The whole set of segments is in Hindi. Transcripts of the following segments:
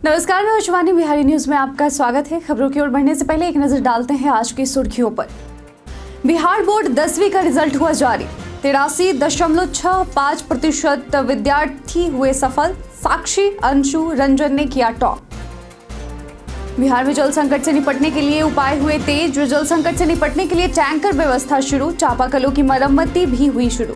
नमस्कार, मैं शिवानी। बिहारी न्यूज में आपका स्वागत है। खबरों की ओर बढ़ने से पहले एक नजर डालते हैं आज की सुर्खियों पर। बिहार बोर्ड 10वीं का रिजल्ट हुआ जारी। 83.65% विद्यार्थी हुए सफल। साक्षी, अंशु, रंजन ने किया टॉप। बिहार में जल संकट से निपटने के लिए उपाय हुए तेज। जल संकट से निपटने के लिए टैंकर व्यवस्था शुरू। चापाकलों की मरम्मती भी हुई शुरू।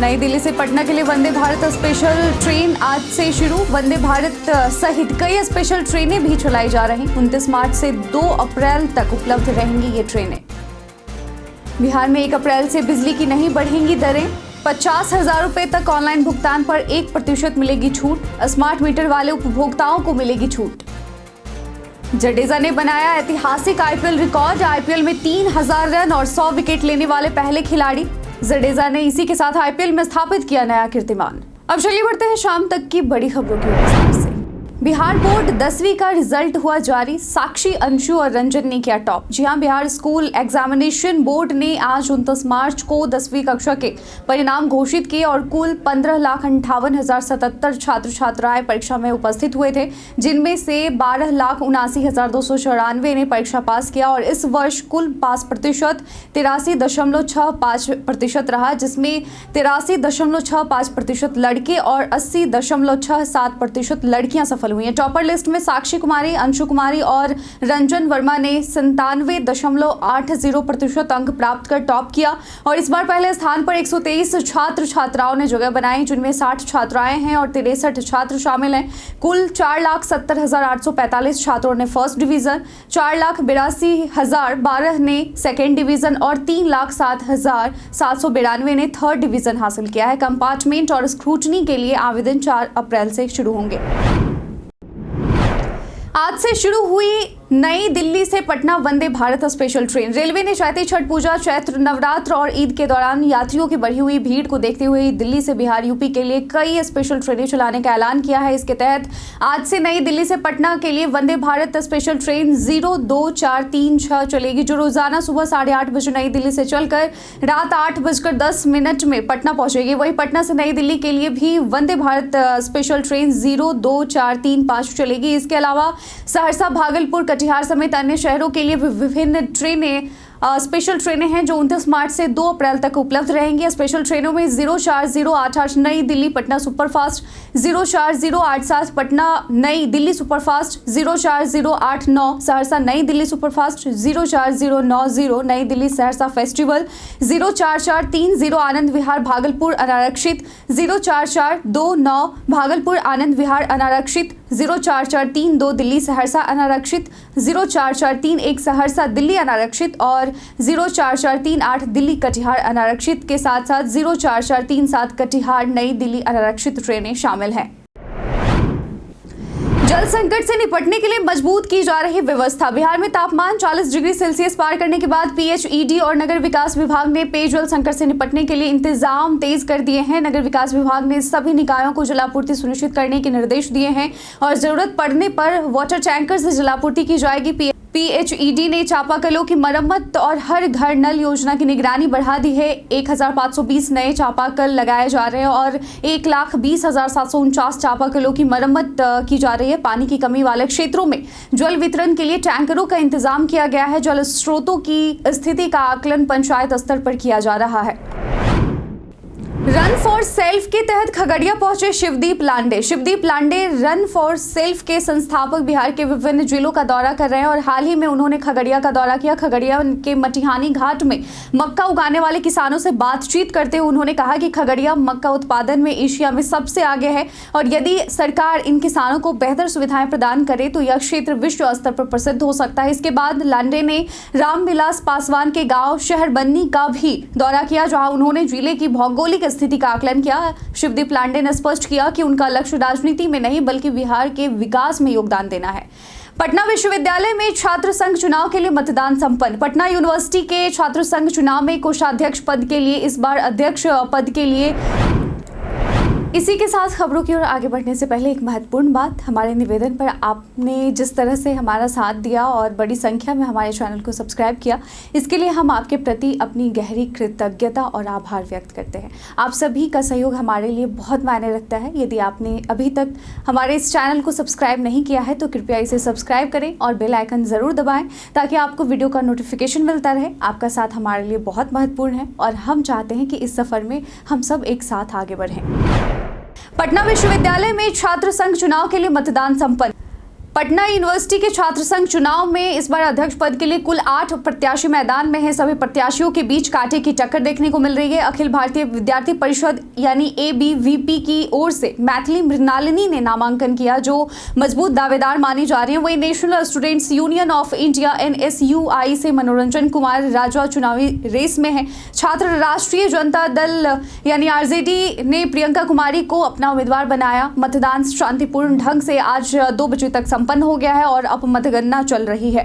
नई दिल्ली से पटना के लिए वंदे भारत स्पेशल ट्रेन आज से शुरू। वंदे भारत सहित कई स्पेशल ट्रेनें भी चलाई जा रही। 29 मार्च से 2 अप्रैल तक उपलब्ध रहेंगी ये ट्रेनें। बिहार में 1 अप्रैल से बिजली की नहीं बढ़ेंगी दरें। 50,000 रुपए तक ऑनलाइन भुगतान पर 1% मिलेगी छूट। स्मार्ट मीटर वाले उपभोक्ताओं को मिलेगी छूट। जडेजा ने बनाया ऐतिहासिक आईपीएल रिकॉर्ड। आईपीएल में 3000 रन और 100 विकेट लेने वाले पहले खिलाड़ी। जडेजा ने इसी के साथ आईपीएल में स्थापित किया नया कीर्तिमान। अब चलिए बढ़ते हैं शाम तक की बड़ी खबरों की विस्तार से। बिहार बोर्ड 10वीं का रिजल्ट हुआ जारी। साक्षी, अंशु और रंजन ने किया टॉप। जी हां, बिहार स्कूल एग्जामिनेशन बोर्ड ने आज 29 मार्च को 10वीं कक्षा के परिणाम घोषित किए और कुल 15,58,077 छात्र छात्राएं परीक्षा में उपस्थित हुए थे, जिनमें से 12,79,294 ने परीक्षा पास किया और इस वर्ष कुल पास प्रतिशत 83.65% रहा, जिसमें 83.65% लड़के और 80.67% लड़कियां सफल हुई हैं। टॉपर लिस्ट में साक्षी कुमारी, अंशु कुमारी और रंजन वर्मा ने 97.80% अंक प्राप्त कर टॉप किया और इस बार पहले स्थान पर 123 छात्र छात्राओं ने जगह बनाई, जिनमें 60 छात्राएं हैं और 63 छात्र शामिल हैं। कुल 4,70,845 छात्रों ने फर्स्ट डिवीजन, 4,82,012 ने सेकेंड डिवीजन और 3,07,792 ने थर्ड डिवीजन हासिल किया है। कंपार्टमेंट और स्क्रूटनी के लिए आवेदन 4 अप्रैल से शुरू होंगे। आज से शुरू हुई नई दिल्ली से Patna Vande Bharat special train. Railway ने चैती छठ पूजा, चैत्र नवरात्र और ईद के दौरान यात्रियों की बढ़ी हुई भीड़ को देखते हुए दिल्ली से बिहार यूपी के लिए कई स्पेशल ट्रेनें चलाने का ऐलान किया है। इसके तहत आज से नई दिल्ली से पटना के लिए वंदे भारत स्पेशल ट्रेन 02436 चलेगी, जो रोजाना सुबह 8:30 बजे नई दिल्ली से चलकर रात 8:10 में पटना पहुंचेगी। वहीं पटना से नई दिल्ली के लिए भी वंदे भारत स्पेशल ट्रेन 02435 चलेगी। इसके अलावा सहरसा, भागलपुर, कटिहार समेत अन्य शहरों के लिए विभिन्न ट्रेनें स्पेशल ट्रेनें हैं जो 29 मार्च से 2 अप्रैल तक उपलब्ध रहेंगी। स्पेशल ट्रेनों में 04088 नई दिल्ली पटना सुपरफास्ट, 04087 पटना नई दिल्ली सुपरफास्ट, 04089 सहरसा नई दिल्ली सुपरफास्ट, 04090 नई दिल्ली सहरसा फेस्टिवल, 04430 आनंद विहार भागलपुर अनारक्षित, 04429 भागलपुर आनंद विहार अनारक्षित, 04432 दिल्ली सहरसा अनारक्षित, 04431 सहरसा दिल्ली अनारक्षित और 04438 दिल्ली कटिहार अनारक्षित के साथ साथ 04437 कटिहार नई दिल्ली अनारक्षित ट्रेनें शामिल हैं। जल संकट से निपटने के लिए मजबूत की जा रही व्यवस्था। बिहार में तापमान 40 डिग्री सेल्सियस पार करने के बाद पीएचईडी और नगर विकास विभाग ने पेयजल संकट से निपटने के लिए इंतजाम तेज कर दिए हैं। नगर विकास विभाग ने सभी निकायों को जलापूर्ति सुनिश्चित करने के निर्देश दिए हैं और जरूरत पड़ने पर वाटर टैंकर से जलापूर्ति की जाएगी। पीएचईडी ने चापाकलों की मरम्मत और हर घर नल योजना की निगरानी बढ़ा दी है। 1520 नए चापाकल लगाए जा रहे हैं और 1,20,749 चापाकलों की मरम्मत की जा रही है। पानी की कमी वाले क्षेत्रों में जल वितरण के लिए टैंकरों का इंतजाम किया गया है। जल स्रोतों की स्थिति का आकलन पंचायत स्तर पर किया जा रहा है। रन फॉर सेल्फ के तहत खगड़िया पहुंचे शिवदीप लांडे। शिवदीप लांडे रन फॉर सेल्फ के संस्थापक बिहार के विभिन्न जिलों का दौरा कर रहे हैं और हाल ही में उन्होंने खगड़िया का दौरा किया। खगड़िया के मटिहानी घाट में मक्का उगाने वाले किसानों से बातचीत करते हुए उन्होंने कहा कि खगड़िया मक्का उत्पादन में एशिया में सबसे आगे है और यदि सरकार इन किसानों को बेहतर सुविधाएं प्रदान करे तो यह क्षेत्र विश्व स्तर पर प्रसिद्ध हो सकता है। इसके बाद लांडे ने रामविलास पासवान के गाँव शहरबन्नी का भी दौरा किया, जहाँ उन्होंने जिले की भौगोलिक स्थिति का आकलन किया। शिवदीप लांडे ने स्पष्ट किया कि उनका लक्ष्य राजनीति में नहीं बल्कि बिहार के विकास में योगदान देना है। पटना विश्वविद्यालय में छात्र संघ चुनाव के लिए मतदान संपन्न। पटना यूनिवर्सिटी के छात्र संघ चुनाव में कोषाध्यक्ष पद के लिए इस बार अध्यक्ष पद के लिए इसी के साथ खबरों की ओर आगे बढ़ने से पहले एक महत्वपूर्ण बात, हमारे निवेदन पर आपने जिस तरह से हमारा साथ दिया और बड़ी संख्या में हमारे चैनल को सब्सक्राइब किया, इसके लिए हम आपके प्रति अपनी गहरी कृतज्ञता और आभार व्यक्त करते हैं। आप सभी का सहयोग हमारे लिए बहुत मायने रखता है। यदि आपने अभी तक हमारे इस चैनल को सब्सक्राइब नहीं किया है तो कृपया इसे सब्सक्राइब करें और बेल आइकन ज़रूर दबाएं ताकि आपको वीडियो का नोटिफिकेशन मिलता रहे। आपका साथ हमारे लिए बहुत महत्वपूर्ण है और हम चाहते हैं कि इस सफ़र में हम सब एक साथ आगे बढ़ें। पटना विश्वविद्यालय में छात्र संघ चुनाव के लिए मतदान संपन्न। पटना यूनिवर्सिटी के छात्र संघ चुनाव में इस बार अध्यक्ष पद के लिए कुल 8 प्रत्याशी मैदान में हैं। सभी प्रत्याशियों के बीच कांटे की टक्कर देखने को मिल रही है। अखिल भारतीय विद्यार्थी परिषद यानी ABVP की ओर से मैथिली मृणालिनी ने नामांकन किया, जो मजबूत दावेदार मानी जा रही है। वहीं national students union of India NSUI से मनोरंजन कुमार राजा चुनावी रेस में है। छात्र राष्ट्रीय जनता दल यानी RJD ने प्रियंका कुमारी को अपना उम्मीदवार बनाया। मतदान शांतिपूर्ण ढंग से आज 2 बजे तक संपन्न हो गया है और अब मतगणना चल रही है।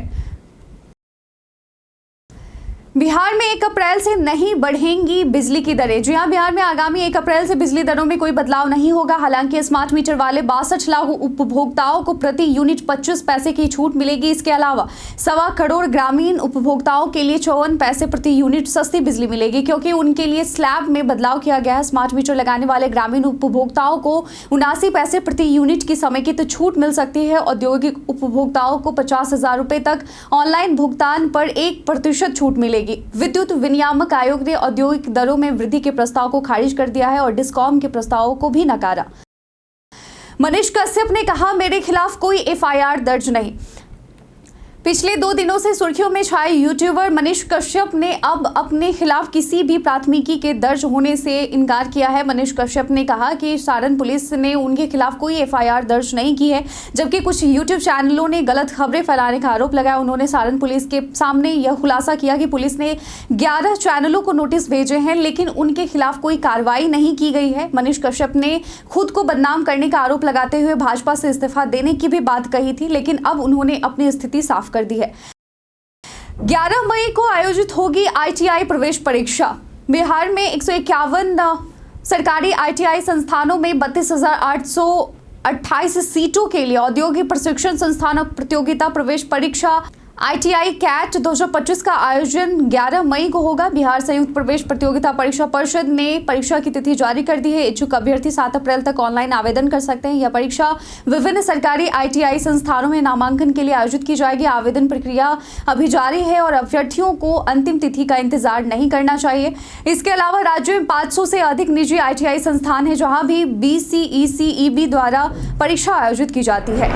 बिहार में 1 अप्रैल से नहीं बढ़ेंगी बिजली की दरें। जी हां, बिहार में आगामी 1 अप्रैल से बिजली दरों में कोई बदलाव नहीं होगा। हालांकि स्मार्ट मीटर वाले 62 लाख उपभोक्ताओं को प्रति यूनिट 25 पैसे की छूट मिलेगी। इसके अलावा 1.25 करोड़ ग्रामीण उपभोक्ताओं के लिए 54 पैसे प्रति यूनिट सस्ती बिजली मिलेगी, क्योंकि उनके लिए स्लैब में बदलाव किया गया है। स्मार्ट मीटर लगाने वाले ग्रामीण उपभोक्ताओं को 79 पैसे प्रति यूनिट की समेकित छूट मिल सकती है। औद्योगिक उपभोक्ताओं को 50,000 रुपए तक ऑनलाइन भुगतान पर 1% छूट मिलेगी। विद्युत विनियामक आयोग ने औद्योगिक दरों में वृद्धि के प्रस्ताव को खारिज कर दिया है और डिस्कॉम के प्रस्तावों को भी नकारा। मनीष कश्यप ने कहा, मेरे खिलाफ कोई FIR दर्ज नहीं। पिछले 2 दिनों से सुर्खियों में छाए यूट्यूबर मनीष कश्यप ने अब अपने खिलाफ किसी भी प्राथमिकी के दर्ज होने से इनकार किया है। मनीष कश्यप ने कहा कि सारण पुलिस ने उनके खिलाफ कोई FIR दर्ज नहीं की है, जबकि कुछ यूट्यूब चैनलों ने गलत खबरें फैलाने का आरोप लगाया। उन्होंने सारण पुलिस के सामने यह खुलासा किया कि पुलिस ने 11 चैनलों को नोटिस भेजे हैं, लेकिन उनके खिलाफ कोई कार्रवाई नहीं की गई है। मनीष कश्यप ने खुद को बदनाम करने का आरोप लगाते हुए भाजपा से इस्तीफा देने की भी बात कही थी, लेकिन अब उन्होंने अपनी स्थिति साफ कर दी है। 11 मई को आयोजित होगी ITI प्रवेश परीक्षा। बिहार में 151 सरकारी ITI संस्थानों में 32,828 सीटों के लिए औद्योगिक प्रशिक्षण संस्थान प्रतियोगिता प्रवेश परीक्षा ITI CAT 2025 का आयोजन 11 मई को होगा। बिहार संयुक्त प्रवेश प्रतियोगिता परीक्षा परिषद ने परीक्षा की तिथि जारी कर दी है। इच्छुक अभ्यर्थी 7 अप्रैल तक ऑनलाइन आवेदन कर सकते हैं। यह परीक्षा विभिन्न सरकारी ITI संस्थानों में नामांकन के लिए आयोजित की जाएगी। आवेदन प्रक्रिया अभी जारी है और अभ्यर्थियों को अंतिम तिथि का इंतजार नहीं करना चाहिए। इसके अलावा राज्य में 500 से अधिक निजी ITI संस्थान है, जहां भी BCECEB द्वारा परीक्षा आयोजित की जाती है।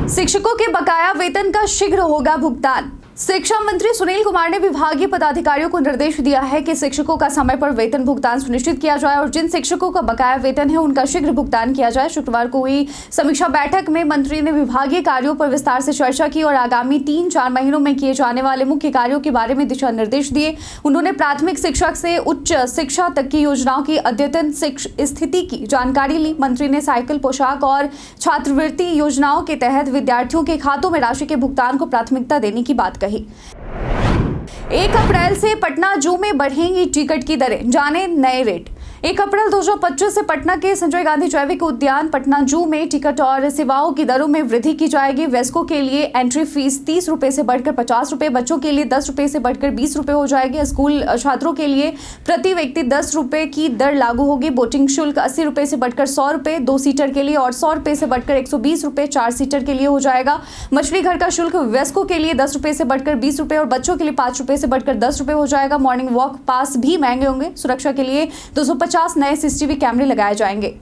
शिक्षकों के बकाया वेतन का शीघ्र होगा भुगतान। शिक्षा मंत्री सुनील कुमार ने विभागीय पदाधिकारियों को निर्देश दिया है कि शिक्षकों का समय पर वेतन भुगतान सुनिश्चित किया जाए और जिन शिक्षकों का बकाया वेतन है उनका शीघ्र भुगतान किया जाए। शुक्रवार को हुई समीक्षा बैठक में मंत्री ने विभागीय कार्यों पर विस्तार से चर्चा की और आगामी 3-4 महीनों में किए जाने वाले मुख्य कार्यों के बारे में दिशा निर्देश दिए। उन्होंने प्राथमिक शिक्षक से उच्च शिक्षा तक की योजनाओं की अद्यतन स्थिति की जानकारी ली। मंत्री ने साइकिल, पोशाक और छात्रवृत्ति योजनाओं के तहत विद्यार्थियों के खातों में राशि के भुगतान को प्राथमिकता देने की बात कही। 1 अप्रैल से पटना जू में बढ़ेंगी टिकट की दरें, जाने नए रेट। 1 अप्रैल 2025 से पटना के संजय गांधी जैविक उद्यान पटना जू में टिकट और सेवाओं की दरों में वृद्धि की जाएगी। वयस्कों के लिए एंट्री फीस 30 रुपए से बढ़कर 50 रुपए, बच्चों के लिए 10 रुपए से बढ़कर 20 रुपए हो जाएगी। स्कूल छात्रों के लिए प्रति व्यक्ति 10 रुपए की दर लागू होगी। बोटिंग शुल्क 80 रुपए से बढ़कर 100 रुपए 2 सीटर के लिए और 100 रुपए से बढ़कर 120 रुपए 4 सीटर के लिए हो जाएगा। मछली घर का शुल्क वयस्कों के लिए 10 रुपए से बढ़कर 20 रुपए और बच्चों के लिए 5 रुपए से बढ़कर 10 रुपए हो जाएगा। मॉर्निंग वॉक पास भी महंगे होंगे। सुरक्षा के लिए 250 नए CCTV कैमरे लगाए जाएंगे।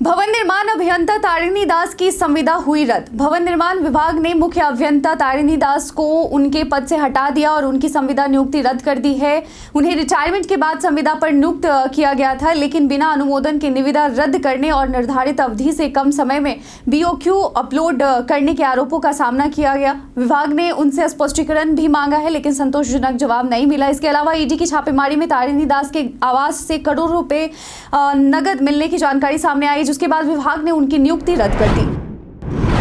भवन निर्माण अभियंता तारिणी दास की संविदा हुई रद्द। भवन निर्माण विभाग ने मुख्य अभियंता तारिणी दास को उनके पद से हटा दिया और उनकी संविदा नियुक्ति रद्द कर दी है। उन्हें रिटायरमेंट के बाद संविदा पर नियुक्त किया गया था, लेकिन बिना अनुमोदन के निविदा रद्द करने और निर्धारित अवधि से कम समय में BOQ अपलोड करने के आरोपों का सामना किया गया। विभाग ने उनसे स्पष्टीकरण भी मांगा है, लेकिन संतोषजनक जवाब नहीं मिला। इसके अलावा ED की छापेमारी में तारिणी दास के आवास से करोड़ों रुपए नगद मिलने की जानकारी सामने आई, जिसके बाद विभाग ने उनकी नियुक्ति रद्द कर दी।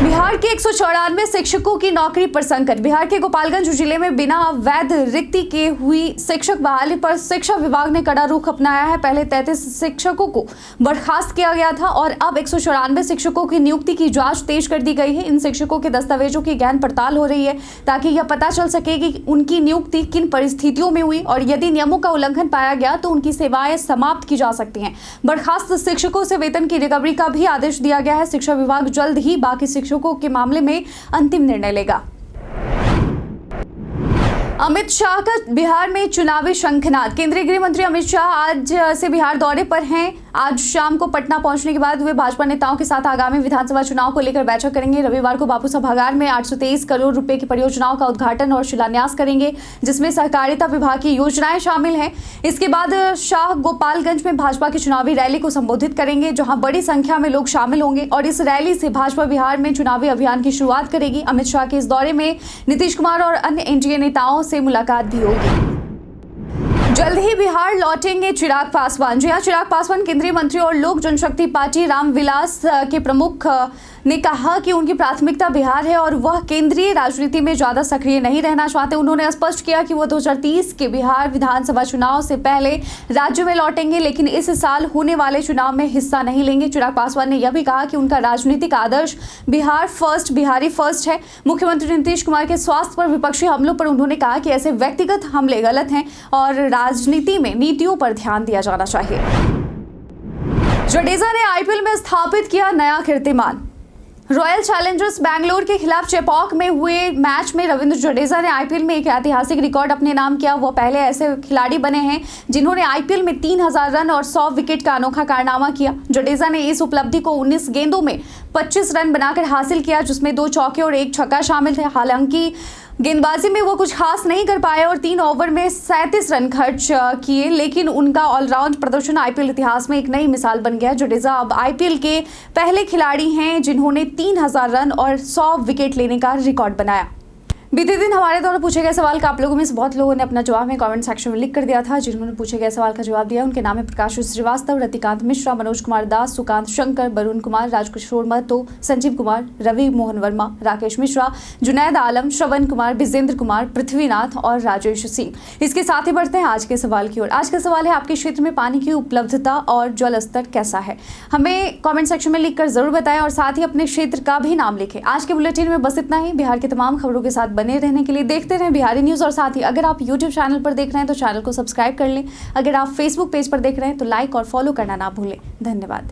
बिहार के 194 शिक्षकों की नौकरी पर संकट। बिहार के गोपालगंज जिले में बिना वैध रिक्ति के हुई शिक्षक बहाली पर शिक्षा विभाग ने कड़ा रुख अपनाया है। पहले 33 शिक्षकों को बर्खास्त किया गया था और अब 194 शिक्षकों की नियुक्ति की जांच तेज कर दी गई है। इन शिक्षकों के दस्तावेजों की गहन पड़ताल हो रही है ताकि यह पता चल सके कि उनकी नियुक्ति किन परिस्थितियों में हुई और यदि नियमों का उल्लंघन पाया गया तो उनकी सेवाएं समाप्त की जा सकती हैं। बर्खास्त शिक्षकों से वेतन की रिकवरी का भी आदेश दिया गया है। शिक्षा विभाग जल्द ही बाकी शिक्षकों के मामले में अंतिम निर्णय लेगा। अमित शाह का बिहार में चुनावी शंखनाद। केंद्रीय गृह मंत्री अमित शाह आज से बिहार दौरे पर हैं। आज शाम को पटना पहुंचने के बाद वे भाजपा नेताओं के साथ आगामी विधानसभा चुनाव को लेकर बैठक करेंगे। रविवार को बापू सभागार में 823 करोड़ रुपए की परियोजनाओं का उद्घाटन और शिलान्यास करेंगे, जिसमें सहकारिता विभाग की योजनाएं शामिल हैं। इसके बाद शाह गोपालगंज में भाजपा की चुनावी रैली को संबोधित करेंगे, जहां बड़ी संख्या में लोग शामिल होंगे और इस रैली से भाजपा बिहार में चुनावी अभियान की शुरुआत करेगी। अमित शाह के इस दौरे में नीतीश कुमार और अन्य एनडीए नेताओं से मुलाकात भी होगी। जल्द ही बिहार लौटेंगे चिराग पासवान। जी हां, चिराग पासवान केंद्रीय मंत्री और लोक जनशक्ति पार्टी रामविलास के प्रमुख ने कहा कि उनकी प्राथमिकता बिहार है और वह केंद्रीय राजनीति में ज्यादा सक्रिय नहीं रहना चाहते। उन्होंने स्पष्ट किया कि वह 2030 के बिहार विधानसभा चुनाव से पहले राज्य में लौटेंगे, लेकिन इस साल होने वाले चुनाव में हिस्सा नहीं लेंगे। चिराग पासवान ने यह भी कहा कि उनका राजनीतिक आदर्श बिहार फर्स्ट, बिहारी फर्स्ट है। मुख्यमंत्री नीतीश कुमार के स्वास्थ्य पर विपक्षी हमलों पर उन्होंने कहा कि ऐसे व्यक्तिगत हमले गलत हैं और राजनीति में नीतियों पर ध्यान दिया जाना चाहिए। जडेजा ने आईपीएल में स्थापित किया नया कीर्तिमान। रॉयल चैलेंजर्स बैंगलोर के खिलाफ चेपॉक में हुए मैच में रविंद्र जडेजा ने आईपीएल में एक ऐतिहासिक रिकॉर्ड अपने नाम किया। वो पहले ऐसे खिलाड़ी बने हैं जिन्होंने आईपीएल में 3000 रन और 100 विकेट का अनोखा कारनामा किया। जडेजा ने इस उपलब्धि को 19 गेंदों में 25 रन बनाकर हासिल किया, जिसमें 2 चौके और 1 छक्का शामिल थे। हालांकि गेंदबाजी में वो कुछ खास नहीं कर पाए और 3 ओवर में 37 रन खर्च किए, लेकिन उनका ऑलराउंड प्रदर्शन आईपीएल इतिहास में एक नई मिसाल बन गया। जडेजा अब आईपीएल के पहले खिलाड़ी हैं जिन्होंने 3000 रन और 100 विकेट लेने का रिकॉर्ड बनाया। बीते दिन हमारे द्वारा पूछे गए सवाल का आप लोगों में से बहुत लोगों ने अपना जवाब में कमेंट सेक्शन में लिख कर दिया था। जिन्होंने पूछे गए सवाल का जवाब दिया उनके नाम है प्रकाश श्रीवास्तव, रतिकांत मिश्रा, मनोज कुमार दास, सुकांत शंकर, वरुण कुमार, राजकिशोर महतो, संजीव कुमार, रवि मोहन वर्मा, राकेश मिश्रा, जुनैद आलम, श्रवण कुमार, विजेंद्र कुमार, पृथ्वीनाथ और राजेश सिंह। इसके साथ ही बढ़ते हैं आज के सवाल की ओर। आज का सवाल है, आपके क्षेत्र में पानी की उपलब्धता और जल स्तर कैसा है? हमें कमेंट सेक्शन में लिखकर जरूर बताएं और साथ ही अपने क्षेत्र का भी नाम लिखें। आज के बुलेटिन में बस इतना ही। बिहार की तमाम खबरों के साथ बने रहने के लिए देखते रहें बिहारी न्यूज़ और साथ ही अगर आप YouTube चैनल पर देख रहे हैं तो चैनल को सब्सक्राइब कर लें। अगर आप Facebook पेज पर देख रहे हैं तो लाइक और फॉलो करना ना भूलें। धन्यवाद।